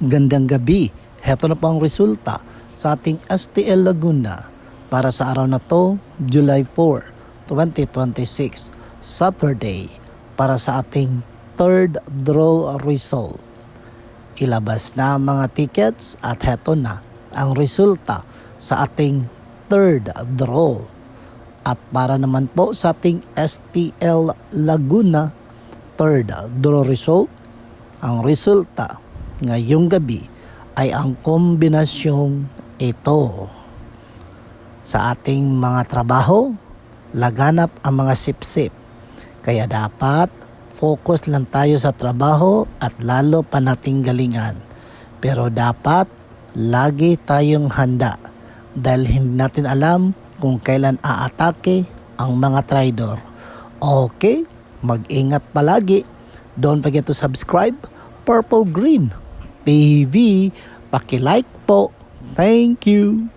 Gandang gabi. Heto na po ang resulta sa ating STL Laguna para sa araw na to, July 4, 2026, Saturday, para sa ating third draw result. Ilabas na ang mga tickets at heto na ang resulta sa ating third draw. At para naman po sa ating STL Laguna third draw result, ang resulta ngayong gabi ay ang kombinasyong ito. Sa ating mga trabaho, laganap ang mga sip-sip. Kaya dapat focus lang tayo sa trabaho at lalo pa nating galingan. Pero dapat lagi tayong handa dahil hindi natin alam kung kailan aatake ang mga traidor. Okay, mag-ingat palagi. Don't forget to subscribe Purple Green TV. Paki-like po. Thank you.